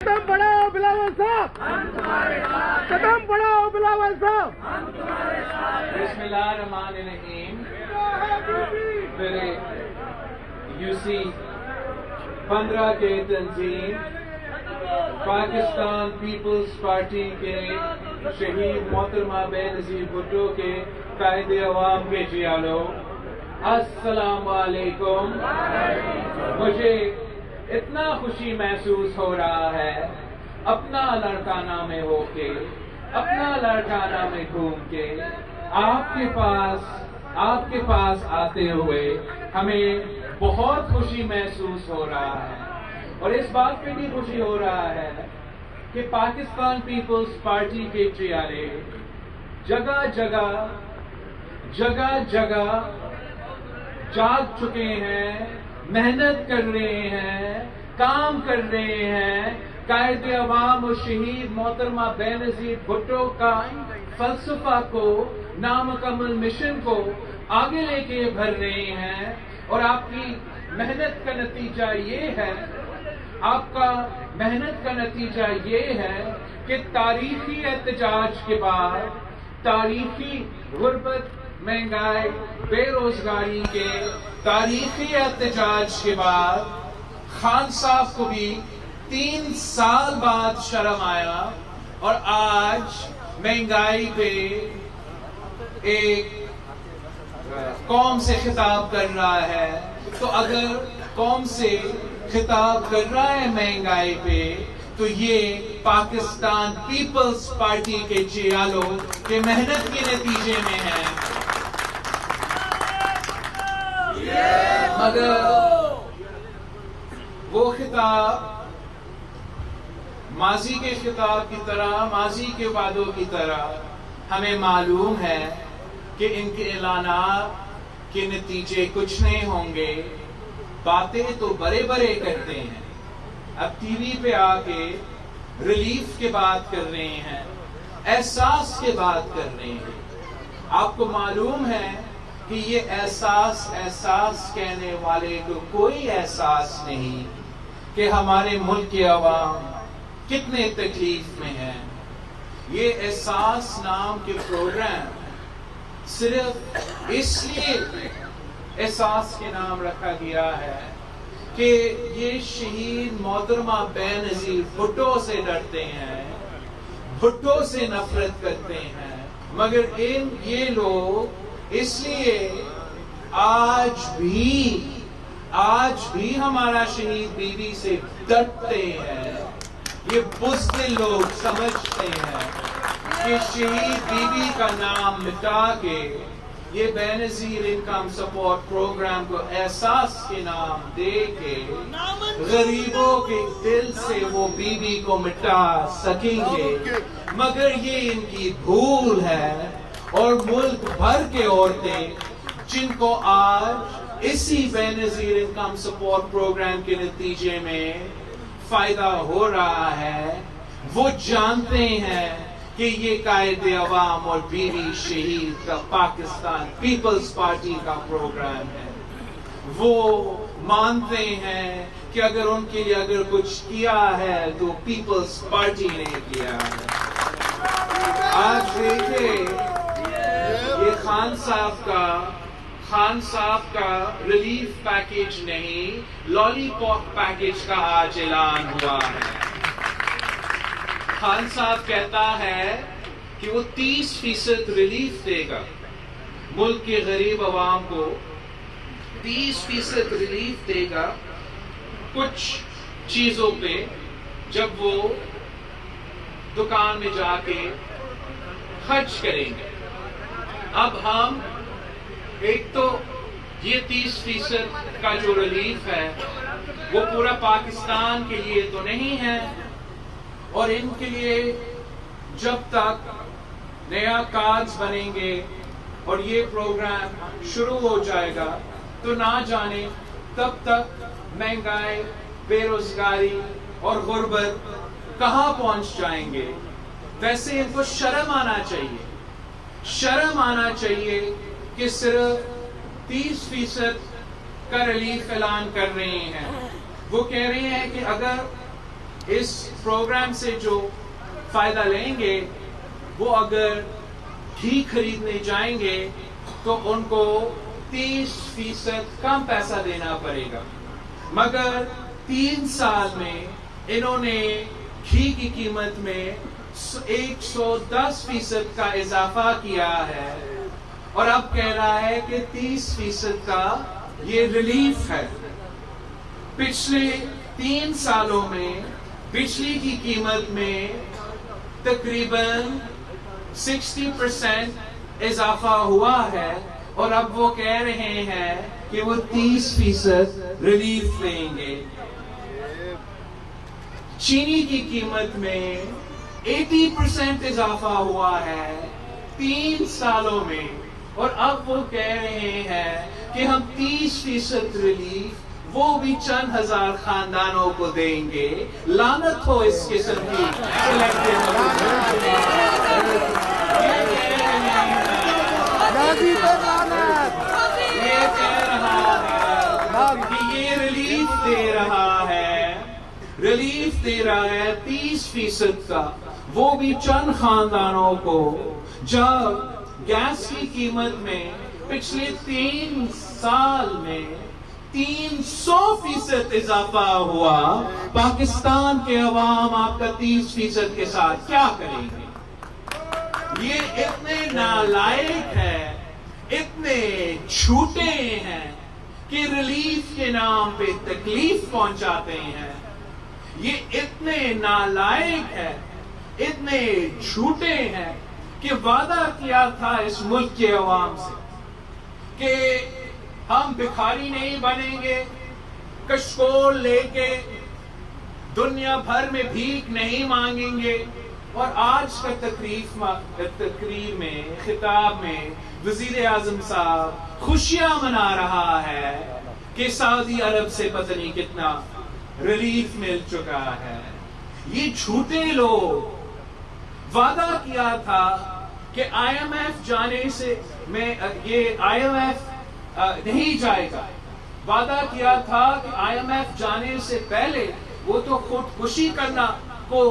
قدم بڑھاؤ بلاول صاحب، قدم بڑھاؤ بلاول صاحب. بسم اللہ الرحمن الرحیم. میرے UC 15 کے تنظیم پاکستان پیپلز پارٹی کے شہید محترمہ بے نظیر بھٹو کے قائد عوام کے جیالو، السلام علیکم. مجھے اتنا خوشی محسوس ہو رہا ہے اپنا لڑکانہ میں ہو کے، اپنا لڑکانہ میں گھوم کے آپ کے پاس آتے ہوئے ہمیں بہت خوشی محسوس ہو رہا ہے. اور اس بات پہ بھی خوشی ہو رہا ہے کہ پاکستان پیپلز پارٹی کے چیالے جگہ جگہ جاگ چکے ہیں، محنت کر رہے ہیں، کام کر رہے ہیں. قائد عوام اور شہید محترمہ بے نظیر بھٹو کا فلسفہ کو، نامکمل مشن کو آگے لے کے بڑھ رہے ہیں. اور آپ کی محنت کا نتیجہ یہ ہے کہ تاریخی احتجاج کے بعد، تاریخی غربت، مہنگائی، بے روزگاری کے تاریخی احتجاج کے بعد خان صاحب کو بھی 3 سال بعد شرم آیا اور آج مہنگائی پہ ایک قوم سے خطاب کر رہا ہے. تو اگر قوم سے خطاب کر رہا ہے مہنگائی پہ، تو یہ پاکستان پیپلز پارٹی کے چیالوں کے محنت کے نتیجے میں ہے. مگر وہ خطاب ماضی کے خطاب کی طرح، ماضی کے وعدوں کی طرح ہمیں معلوم ہے کہ ان کے اعلانات کے نتیجے کچھ نہیں ہوں گے. باتیں تو بڑے کرتے ہیں، اب ٹی وی پہ آ کے ریلیف کے بات کر رہے ہیں، احساس کے بات کر رہے ہیں. آپ کو معلوم ہے کہ یہ احساس کہنے والے کو کوئی احساس نہیں کہ ہمارے ملک کے عوام کتنے تکلیف میں ہیں. یہ احساس نام کے پروگرام صرف اس لیے احساس کے نام رکھا گیا ہے کہ یہ شہید محترمہ بے نظیر بھٹو سے ڈرتے ہیں، بھٹو سے نفرت کرتے ہیں. مگر یہ لوگ اس لیے آج بھی ہمارا شہید بیوی سے ڈرتے ہیں. یہ بزدل لوگ سمجھتے ہیں کہ شہید بیوی کا نام مٹا کے یہ بے نظیر انکم سپورٹ پروگرام کو احساس کے نام دے کے غریبوں کے دل سے وہ بیوی کو مٹا سکیں گے. مگر یہ ان کی بھول ہے. اور ملک بھر کے عورتیں جن کو آج اسی بے نظیر انکم سپورٹ پروگرام کے نتیجے میں فائدہ ہو رہا ہے، وہ جانتے ہیں کہ یہ قائد عوام اور بیوی شہید کا پاکستان پیپلز پارٹی کا پروگرام ہے. وہ مانتے ہیں کہ اگر ان کے لیے اگر کچھ کیا ہے تو پیپلز پارٹی نے کیا ہے. آج دیکھیں یہ خان صاحب کا ریلیف پیکیج نہیں، لالی پاپ پیکیج کا آج اعلان ہوا ہے. خان صاحب کہتا ہے کہ وہ 30% ریلیف دے گا ملک کے غریب عوام کو، 30% ریلیف دے گا کچھ چیزوں پہ جب وہ دکان میں جا کے خرچ کریں گے. اب ہم ایک تو یہ 30% کا جو ریلیف ہے وہ پورا پاکستان کے لیے تو نہیں ہے، اور ان کے لیے جب تک نیا کارڈز بنیں گے اور یہ پروگرام شروع ہو جائے گا تو نہ جانے تب تک مہنگائی، بے روزگاری اور غربت کہاں پہنچ جائیں گے. ویسے ان کو شرم آنا چاہیے کہ صرف 30% کا ریلیف اعلان کر رہے ہیں. وہ کہہ رہے ہیں کہ اگر اس پروگرام سے جو فائدہ لیں گے وہ اگر گھی خریدنے جائیں گے تو ان کو 30% کم پیسہ دینا پڑے گا، مگر 3 سال میں انہوں نے گھی کی قیمت میں 110% کا اضافہ کیا ہے، اور اب کہہ رہا ہے کہ 30% کا یہ ریلیف ہے۔ پچھلے 3 سالوں میں بجلی کی قیمت میں تقریباً 60% اضافہ ہوا ہے، اور اب وہ کہہ رہے ہیں کہ وہ 30% ریلیف لیں گے۔ چینی کی قیمت میں 80% اضافہ ہوا ہے 3 سالوں میں، اور اب وہ کہہ رہے ہیں کہ ہم 30% ریلیف وہ بھی چند ہزار خاندانوں کو دیں گے۔ لعنت ہو اس قسم کی یہ کہہ رہا ہے کہ یہ ریلیف دے رہا ہے، ریلیف دے رہا ہے 30% کا، وہ بھی چند خاندانوں کو۔ جب گیس کی قیمت میں پچھلے 3 سال میں 300% اضافہ ہوا، پاکستان کے عوام آپ کا 30% کے ساتھ کیا کریں گے؟ یہ اتنے نالائق ہیں، اتنے جھوٹے ہیں کہ ریلیف کے نام پہ تکلیف پہنچاتے ہیں۔ یہ اتنے نالائق ہیں، اتنے جھوٹے ہیں کہ وعدہ کیا تھا اس ملک کے عوام سے کہ ہم بھکاری نہیں بنیں گے، کشکول لے کے دنیا بھر میں بھیک نہیں مانگیں گے، اور آج کا تقریر میں خطاب میں وزیر اعظم صاحب خوشیاں منا رہا ہے کہ سعودی عرب سے پتہ نہیں کتنا ریلیف مل چکا ہے۔ یہ جھوٹے لوگ وعدہ کیا تھا کہ آئی ایم ایف جانے سے میں یہ آئی ایم ایف نہیں جائے گا، وعدہ کیا تھا کہ آئی ایم ایف جانے سے پہلے وہ تو خودکشی کرنا کو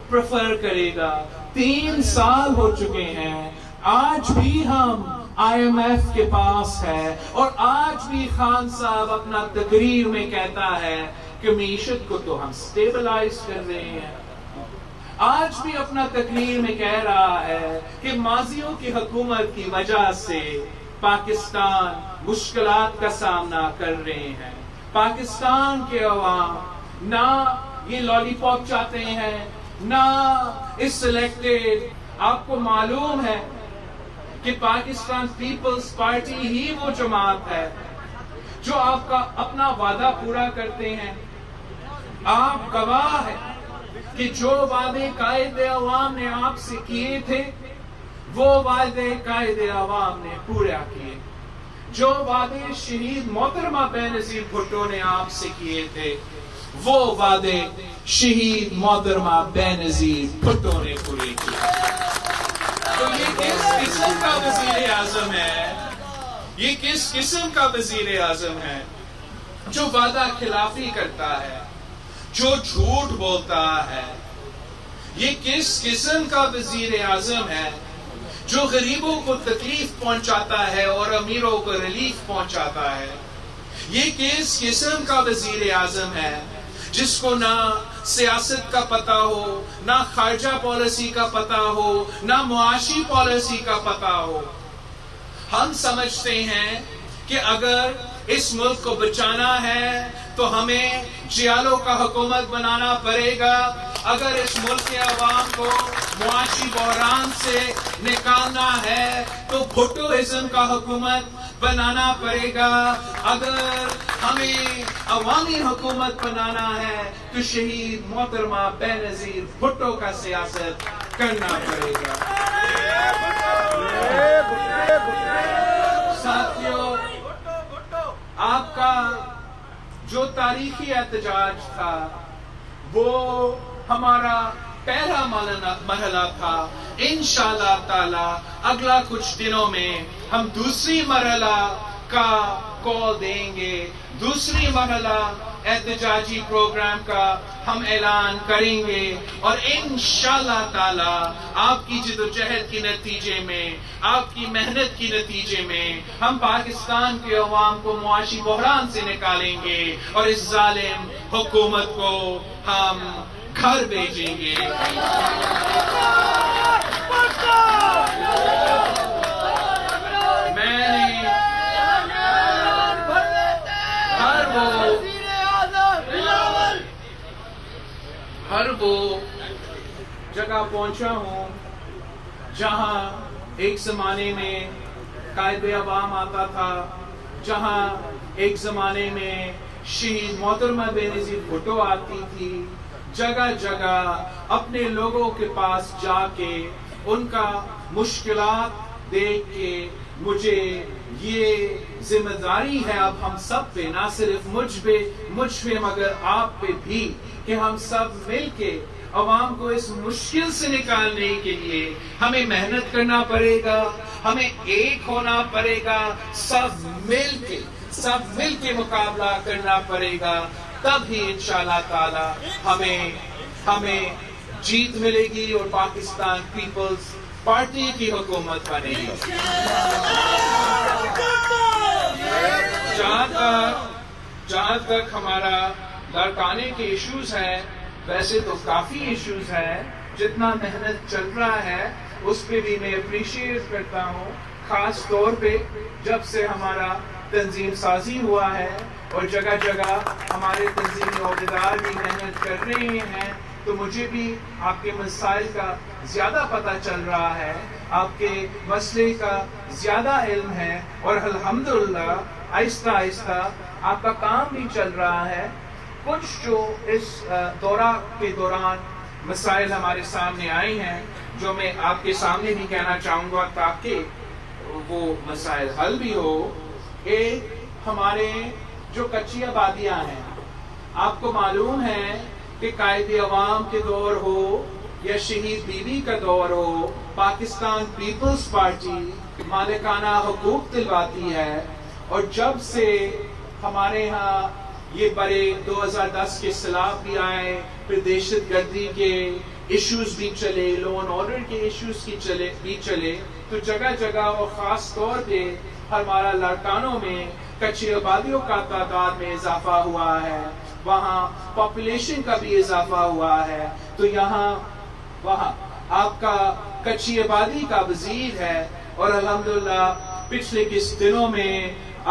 پریفر کرے گا۔ 3 سال ہو چکے ہیں، آج بھی ہم آئی ایم ایف کے پاس ہے، اور آج بھی خان صاحب اپنا تقریر میں کہتا ہے کہ معیشت کو تو ہم سٹیبلائز کر رہے ہیں۔ آج بھی اپنا تقریر میں کہہ رہا ہے کہ ماضیوں کی حکومت کی وجہ سے پاکستان مشکلات کا سامنا کر رہے ہیں۔ پاکستان کے عوام نہ یہ لالی پاپ چاہتے ہیں، نہ اس سلیکٹڈ، آپ کو معلوم ہے کہ پاکستان پیپلز پارٹی ہی وہ جماعت ہے جو آپ کا اپنا وعدہ پورا کرتے ہیں۔ آپ گواہ ہیں کہ جو وعدے قائد عوام نے آپ سے کیے تھے وہ وعدے قائد عوام نے پورا کیے۔ جو وعدے شہید محترمہ بینظیر بھٹو نے آپ سے کیے تھے وہ وعدے شہید محترمہ بینظیر بھٹو نے پورے کیے۔ تو یہ کس قسم کا وزیر اعظم ہے؟ یہ کس قسم کا وزیر اعظم ہے جو وعدہ خلافی کرتا ہے، جو جھوٹ بولتا ہے؟ یہ کس قسم کا وزیر اعظم ہے جو غریبوں کو تکلیف پہنچاتا ہے اور امیروں کو ریلیف پہنچاتا ہے؟ یہ کس قسم کا وزیر اعظم ہے جس کو نہ سیاست کا پتہ ہو، نہ خارجہ پالیسی کا پتہ ہو، نہ معاشی پالیسی کا پتہ ہو؟ ہم سمجھتے ہیں کہ اگر اس ملک کو بچانا ہے تو ہمیں جیالوں کا حکومت بنانا پڑے گا۔ اگر اس ملک کے عوام کو معاشی بحران سے نکالنا ہے تو بھٹوازم کا حکومت بنانا پڑے گا۔ اگر ہمیں عوامی حکومت بنانا ہے تو شہید محترمہ بینظیر بھٹو کا سیاست کرنا پڑے گا۔ ساتھیوں، آپ کا جو تاریخی احتجاج تھا وہ ہمارا پہلا مرحلہ تھا۔ انشاءاللہ تعالی اگلا کچھ دنوں میں ہم دوسری مرحلہ کا کال دیں گے۔ دوسری مرحلہ احتجاجی پروگرام کا ہم اعلان کریں گے، اور انشاءاللہ تعالی آپ کی جدوجہد کے نتیجے میں، آپ کی محنت کے نتیجے میں ہم پاکستان کے عوام کو معاشی بحران سے نکالیں گے اور اس ظالم حکومت کو ہم گھر بھیجیں گے۔ میں نے ہر وہ جگہ پہنچا ہوں جہاں ایک زمانے میں قائد عوام آتا تھا، جہاں ایک زمانے میں شہید محترمہ بینظیر بھٹو آتی تھی۔ جگہ جگہ اپنے لوگوں کے پاس جا کے ان کا مشکلات دیکھ کے مجھے یہ ذمہ داری ہے اب ہم سب پہ، نہ صرف مجھ پہ مگر آپ پہ بھی، کہ ہم سب مل کے عوام کو اس مشکل سے نکالنے کے لیے ہمیں محنت کرنا پڑے گا، ہمیں ایک ہونا پڑے گا، سب مل کے مقابلہ کرنا پڑے گا، تب ہی انشاءاللہ تعالی ہمیں جیت ملے گی اور پاکستان پیپلز پارٹی کی حکومت بنے گی۔ جہاں تک ہمارا لڑکانے کے ایشوز ہیں، ویسے تو کافی ایشوز ہیں، جتنا محنت چل رہا ہے اس پہ بھی میں اپریشیٹ کرتا ہوں، خاص طور پہ جب سے ہمارا تنظیم سازی ہوا ہے اور جگہ جگہ ہمارے تنظیمی عہدیدار بھی محنت کر رہے ہیں، تو مجھے بھی آپ کے مسائل کا زیادہ پتہ چل رہا ہے، آپ کے مسئلے کا زیادہ علم ہے، اور الحمدللہ آہستہ آہستہ آپ کا کام بھی چل رہا ہے۔ کچھ جو اس دورہ کے دوران مسائل ہمارے سامنے آئے ہیں، جو میں آپ کے سامنے بھی کہنا چاہوں گا تاکہ وہ مسائل حل بھی ہو۔ ایک ہمارے جو کچی آبادیاں ہیں، آپ کو معلوم ہے کہ قائد عوام کے دور ہو یا شہید بیوی کا دور ہو، پاکستان پیپلز پارٹی مالکانہ حقوق دلواتی ہے، اور جب سے ہمارے ہاں یہ بڑے 2010 کے سیلاب بھی آئے، پھر دہشت گردی کے ایشوز بھی چلے، لا اینڈ آرڈر کے ایشوز بھی چلے، تو جگہ جگہ اور خاص طور پہ ہمارا لڑکانوں میں کچی آبادیوں کا تعداد میں اضافہ ہوا ہے، وہاں پاپولیشن کا بھی اضافہ ہوا ہے، تو وہاں آپ کا کچی آبادی کا وزیر ہے، اور الحمدللہ پچھلے کچھ دنوں میں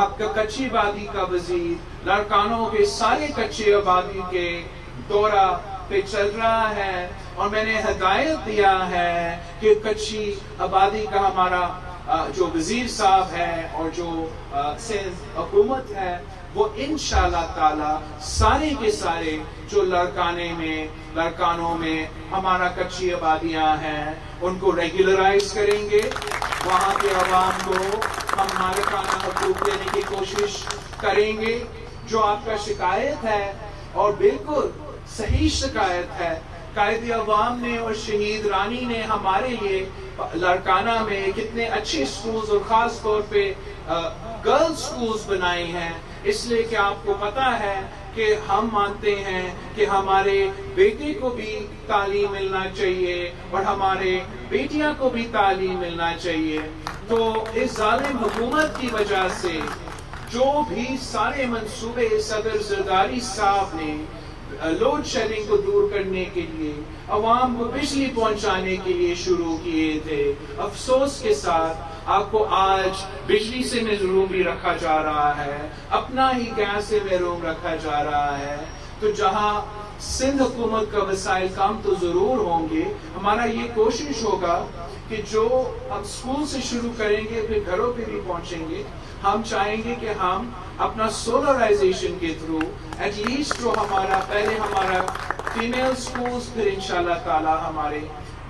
آپ کا کچی آبادی کا وزیر لڑکانوں کے سارے کچی آبادی کے دورہ پہ چل رہا ہے، اور میں نے ہدایت دیا ہے کہ کچی آبادی کا ہمارا جو وزیر صاحب ہے اور جو سندھ حکومت ہے، وہ انشاءاللہ تعالی سارے کے سارے جو لڑکانوں میں ہمارا کچی آبادیاں ہیں ان کو ریگولرائز کریں گے، وہاں کے عوام کو ہم مالکانہ حقوق دینے کی کوشش کریں گے۔ جو آپ کا شکایت ہے، اور بالکل صحیح شکایت ہے، قائد عوام نے اور شہید رانی نے ہمارے لیے لڑکانہ میں کتنے اچھے سکولز اور خاص طور پہ گرلز سکولز بنائے ہیں، اس لیے کہ آپ کو پتا ہے کہ ہم مانتے ہیں کہ ہمارے بیٹے کو بھی تعلیم ملنا چاہیے اور ہمارے بیٹیاں کو بھی تعلیم ملنا چاہیے۔ تو اس ظالم حکومت کی وجہ سے جو بھی سارے منصوبے صدر زرداری صاحب نے لوڈ شیڈنگ کو دور کرنے کے لیے، عوام کو بجلی پہنچانے کے لیے شروع کیے تھے، افسوس کے ساتھ آپ کو آج بجلی سے محروم بھی رکھا جا رہا ہے، اپنا ہی گیس سے محروم رکھا جا رہا ہے۔ تو جہاں سندھ حکومت کا وسائل کم تو ضرور ہوں گے، ہمارا یہ کوشش ہوگا کہ جو ہم اسکول سے شروع کریں گے پھر گھروں پہ بھی پہنچیں گے، ہم چاہیں گے کہ ہم اپنا سولرائزیشن کے تھرو ایٹ لیسٹ جو پہلے ہمارا فیمیل سکولز، پھر انشاءاللہ تعالی ہمارے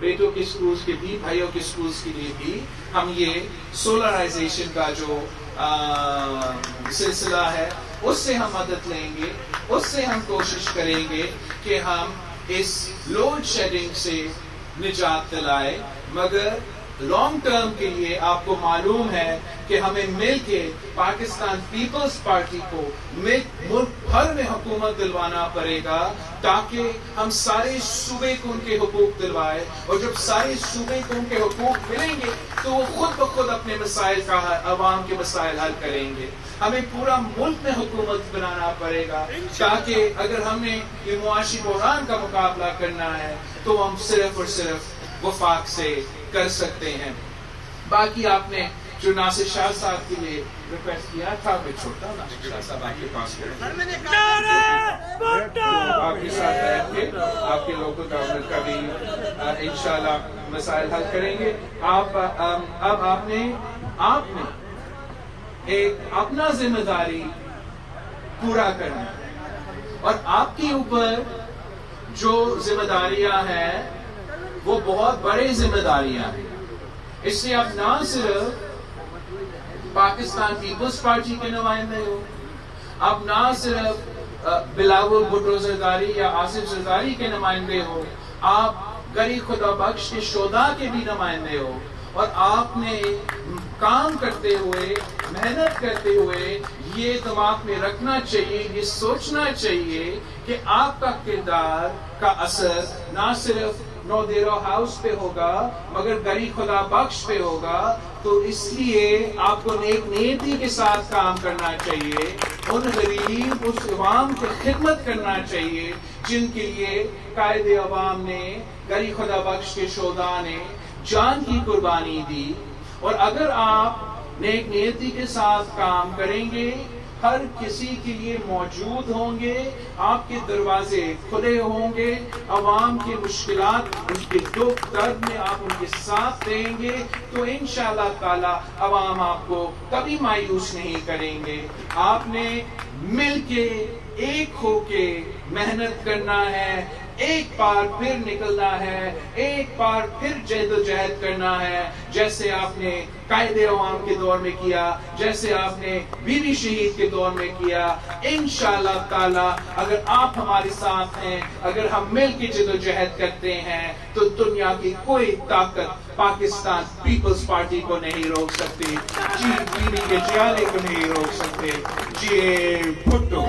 بیٹوں کے سکولز کے بھی، بھائیوں کے سکولز کے لیے بھی ہم یہ سولرائزیشن کا جو سلسلہ ہے اس سے ہم مدد لیں گے، اس سے ہم کوشش کریں گے کہ ہم اس لوڈ شیڈنگ سے نجات دلائے۔ مگر لانگ ٹرم کے لیے آپ کو معلوم ہے کہ ہمیں مل کے پاکستان پیپلز پارٹی کو ملک بھر میں حکومت دلوانا پڑے گا تاکہ ہم سارے صوبے کو ان کے حقوق دلوائے، اور جب سارے صوبے کو ان کے حقوق ملیں گے تو وہ خود بخود اپنے مسائل کا عوام کے مسائل حل کریں گے۔ ہمیں پورا ملک میں حکومت بنانا پڑے گا تاکہ اگر ہم نے یہ معاشی بحران کا مقابلہ کرنا ہے تو ہم صرف اور صرف وفاق سے کر سکتے ہیں۔ باقی آپ نے جو ناصر شاہ صاحب کے لیے ریکویسٹ کیا تھا، میں چھوٹا ناصر شاہ صاحب آپ کے پاس آپ کے ساتھ بیٹھ کے آپ کے لوکل گورنمنٹ کا بھی انشاءاللہ مسائل حل کریں گے۔ اب آپ نے ایک اپنا ذمہ داری پورا کرنا اور آپ کے اوپر جو ذمہ داریاں ہیں وہ بہت بڑے ذمہ داریاں ہیں۔ اس لیے آپ نہ صرف پاکستان پیپلز پارٹی کے نمائندے ہو، آپ نہ صرف بلاول بھٹو زرداری یا آصف زرداری کے نمائندے ہو، آپ گری خدا بخش کے شہداء کے بھی نمائندے ہو، اور آپ نے کام کرتے ہوئے، محنت کرتے ہوئے یہ دماغ میں رکھنا چاہیے، یہ سوچنا چاہیے کہ آپ کا کردار کا اثر نہ صرف نو دیرو ہاؤس پہ ہوگا مگر گری خدا بخش پہ ہوگا۔ تو اس لیے آپ کو نیک نیتی کے ساتھ کام کرنا چاہیے، ان غریب اس عوام کی خدمت کرنا چاہیے جن کے لیے قائد عوام نے، گری خدا بخش کے شہداء نے جان کی قربانی دی۔ اور اگر آپ نیک نیتی کے ساتھ کام کریں گے، ہر کسی کے لیے موجود ہوں گے، آپ کے دروازے کھلے ہوں گے، عوام کی مشکلات، ان کے دکھ درد میں آپ ان کے ساتھ دیں گے تو انشاءاللہ تعالی عوام آپ کو کبھی مایوس نہیں کریں گے۔ آپ نے مل کے ایک ہو کے محنت کرنا ہے، ایک بار پھر نکلنا ہے، ایک بار پھر جہد و جہد کرنا ہے، جیسے آپ نے قائد عوام کے دور میں کیا، جیسے آپ نے بی بی شہید کے دور میں کیا۔ انشاءاللہ تعالی اگر آپ ہمارے ساتھ ہیں، اگر ہم مل کے جد و جہد کرتے ہیں تو دنیا کی کوئی طاقت پاکستان پیپلز پارٹی کو نہیں روک سکتی، جی بی بی کے جیالے کو نہیں روک سکتے، جی بھٹو